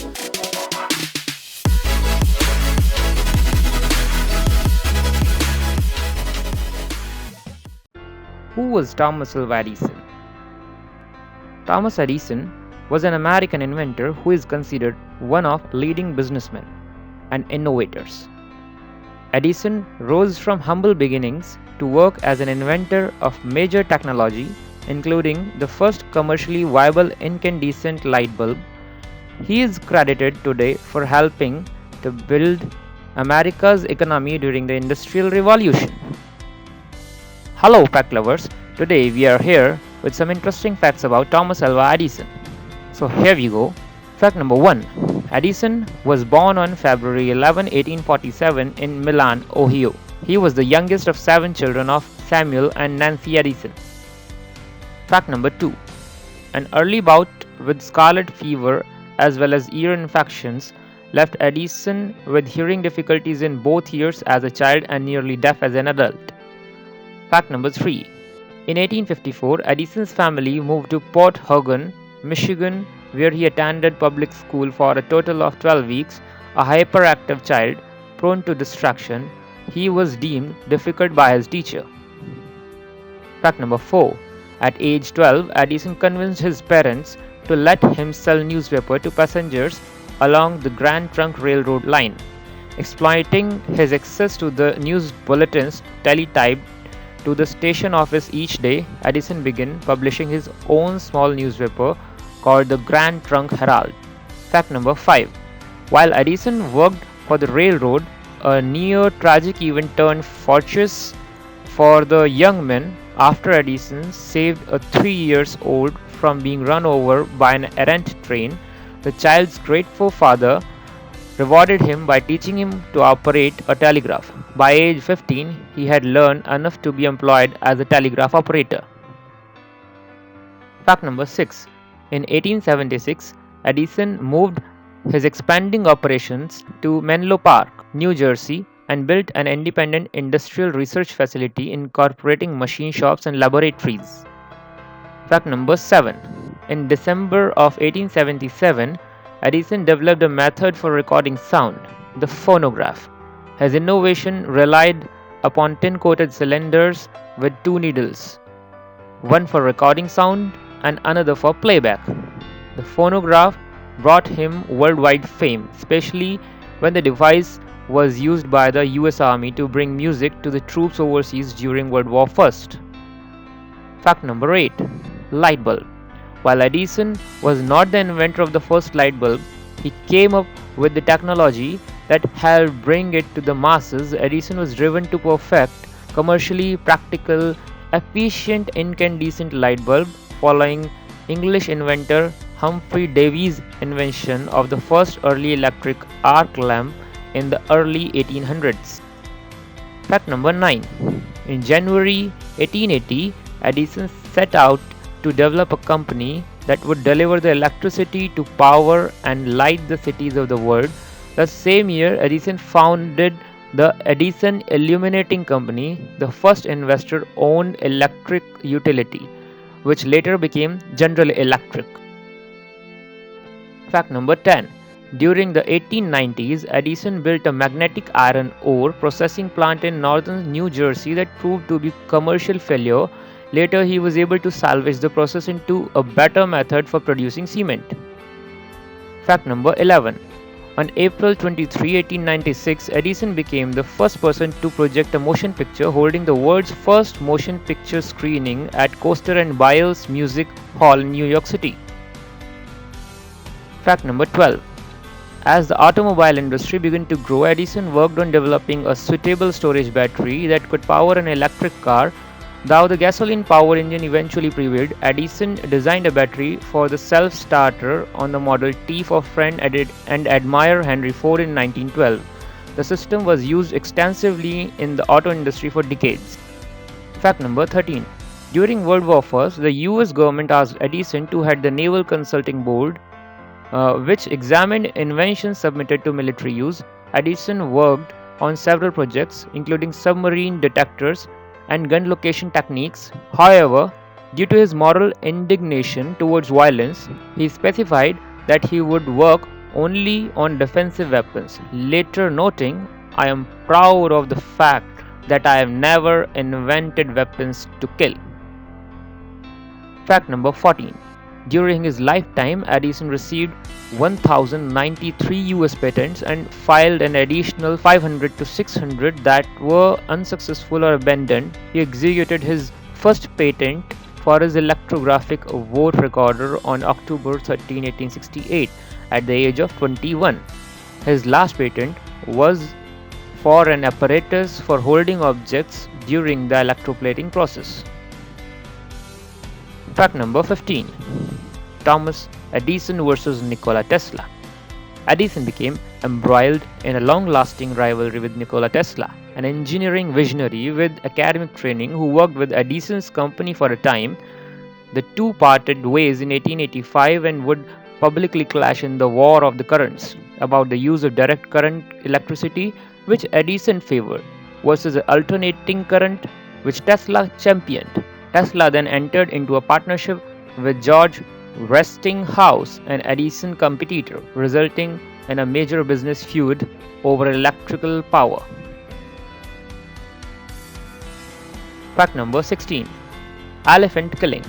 Who was Thomas Alva Edison? Thomas Edison was an American inventor who is considered one of leading businessmen and innovators. Edison rose from humble beginnings to work as an inventor of major technology, including the first commercially viable incandescent light bulb. He is credited today for helping to build America's economy during the Industrial Revolution. Hello, fact lovers. Today we are here with some interesting facts about Thomas Alva Edison. So here we go. Fact number 1. Edison was born on February 11, 1847 in Milan, Ohio. He was the youngest of 7 children of Samuel and Nancy Edison. Fact number 2. An early bout with scarlet fever as well as ear infections left Edison with hearing difficulties in both ears as a child and nearly deaf as an adult. Fact number 3. In 1854, Edison's family moved to Port Huron, Michigan, where he attended public school for a total of 12 weeks. A hyperactive child, prone to distraction, he was deemed difficult by his teacher. Fact number 4. At age 12, Edison convinced his parents to let him sell newspaper to passengers along the Grand Trunk Railroad line. Exploiting his access to the news bulletins teletyped to the station office each day, Edison began publishing his own small newspaper called the Grand Trunk Herald. Fact number 5. While Edison worked for the railroad, a near-tragic event turned fortuitous for the young man after Edison saved a 3-year-old from being run over by an errant train. The child's grateful father rewarded him by teaching him to operate a telegraph. By age 15, he had learned enough to be employed as a telegraph operator. Fact number 6. In 1876, Edison moved his expanding operations to Menlo Park, New Jersey, and built an independent industrial research facility incorporating machine shops and laboratories. Fact number 7. In December of 1877, Edison developed a method for recording sound, the phonograph. His innovation relied upon tin-coated cylinders with 2 needles, one for recording sound and another for playback. The phonograph brought him worldwide fame, especially when the device was used by the US Army to bring music to the troops overseas during World War I. Fact number 8. Light bulb. While Edison was not the inventor of the first light bulb, he came up with the technology that helped bring it to the masses. Edison was driven to perfect commercially practical, efficient incandescent light bulb following English inventor Humphrey Davy's invention of the first early electric arc lamp in the early 1800s. Fact number 9. In January 1880, Edison set out to develop a company that would deliver the electricity to power and light the cities of the world. The same year, Edison founded the Edison Illuminating Company, the first investor-owned electric utility, which later became General Electric. Fact number 10. During the 1890s, Edison built a magnetic iron ore processing plant in northern New Jersey that proved to be a commercial failure. Later, he was able to salvage the process into a better method for producing cement. Fact number 11. On April 23, 1896, Edison became the first person to project a motion picture, holding the world's first motion picture screening at Coaster and Biles Music Hall in New York City. Fact number 12. As the automobile industry began to grow, Edison worked on developing a suitable storage battery that could power an electric car. Though the gasoline-powered engine eventually prevailed, Edison designed a battery for the self-starter on the Model T for friend and admirer Henry Ford in 1912. The system was used extensively in the auto industry for decades. Fact number 13. During World War I, the US government asked Edison to head the Naval Consulting Board, which examined inventions submitted to military use. Edison worked on several projects, including submarine detectors and gun location techniques. However, due to his moral indignation towards violence, he specified that he would work only on defensive weapons, later noting, "I am proud of the fact that I have never invented weapons to kill." Fact number 14. During his lifetime, Edison received 1,093 US patents and filed an additional 500 to 600 that were unsuccessful or abandoned. He executed his first patent for his electrographic vote recorder on October 13, 1868, at the age of 21. His last patent was for an apparatus for holding objects during the electroplating process. Fact number 15. Thomas Edison versus Nikola Tesla. Edison became embroiled in a long-lasting rivalry with Nikola Tesla, an engineering visionary with academic training who worked with Edison's company for a time. The two parted ways in 1885 and would publicly clash in the War of the Currents about the use of direct current electricity, which Edison favored, versus alternating current, which Tesla championed. Tesla then entered into a partnership with George Westinghouse, an Edison competitor, resulting in a major business feud over electrical power. Fact number 16. Elephant killing.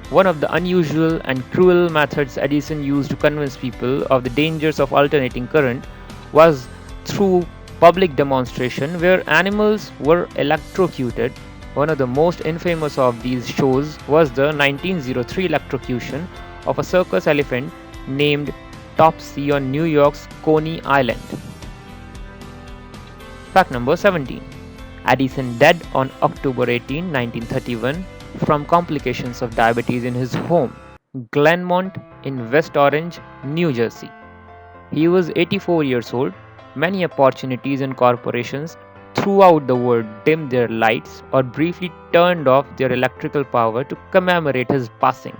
One of the unusual and cruel methods Edison used to convince people of the dangers of alternating current was through public demonstration where animals were electrocuted. One of the most infamous of these shows was the 1903 electrocution of a circus elephant named Topsy on New York's Coney Island. Fact number 17. Edison died on October 18, 1931 from complications of diabetes in his home, Glenmont in West Orange, New Jersey. He was 84 years old. Many opportunities and corporations throughout the world dimmed their lights or briefly turned off their electrical power to commemorate his passing.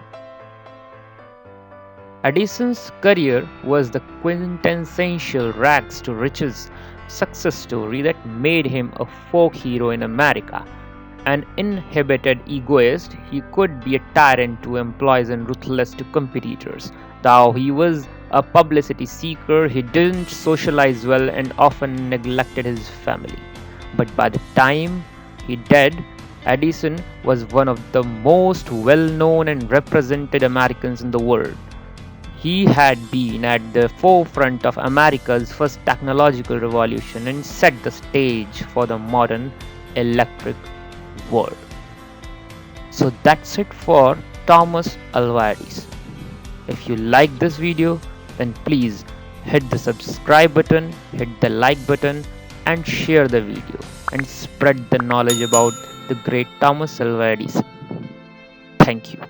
Edison's career was the quintessential rags to riches success story that made him a folk hero in America. An inhibited egoist, he could be a tyrant to employees and ruthless to competitors. Though he was a publicity seeker, he didn't socialize well and often neglected his family. But by the time he died, Edison was one of the most well-known and represented Americans in the world. He had been at the forefront of America's first technological revolution and set the stage for the modern electric world. So that's it for Thomas Alva Edison. If you like this video, then please hit the subscribe button, hit the like button, and share the video and spread the knowledge about the great Thomas Alva Edison. Thank you.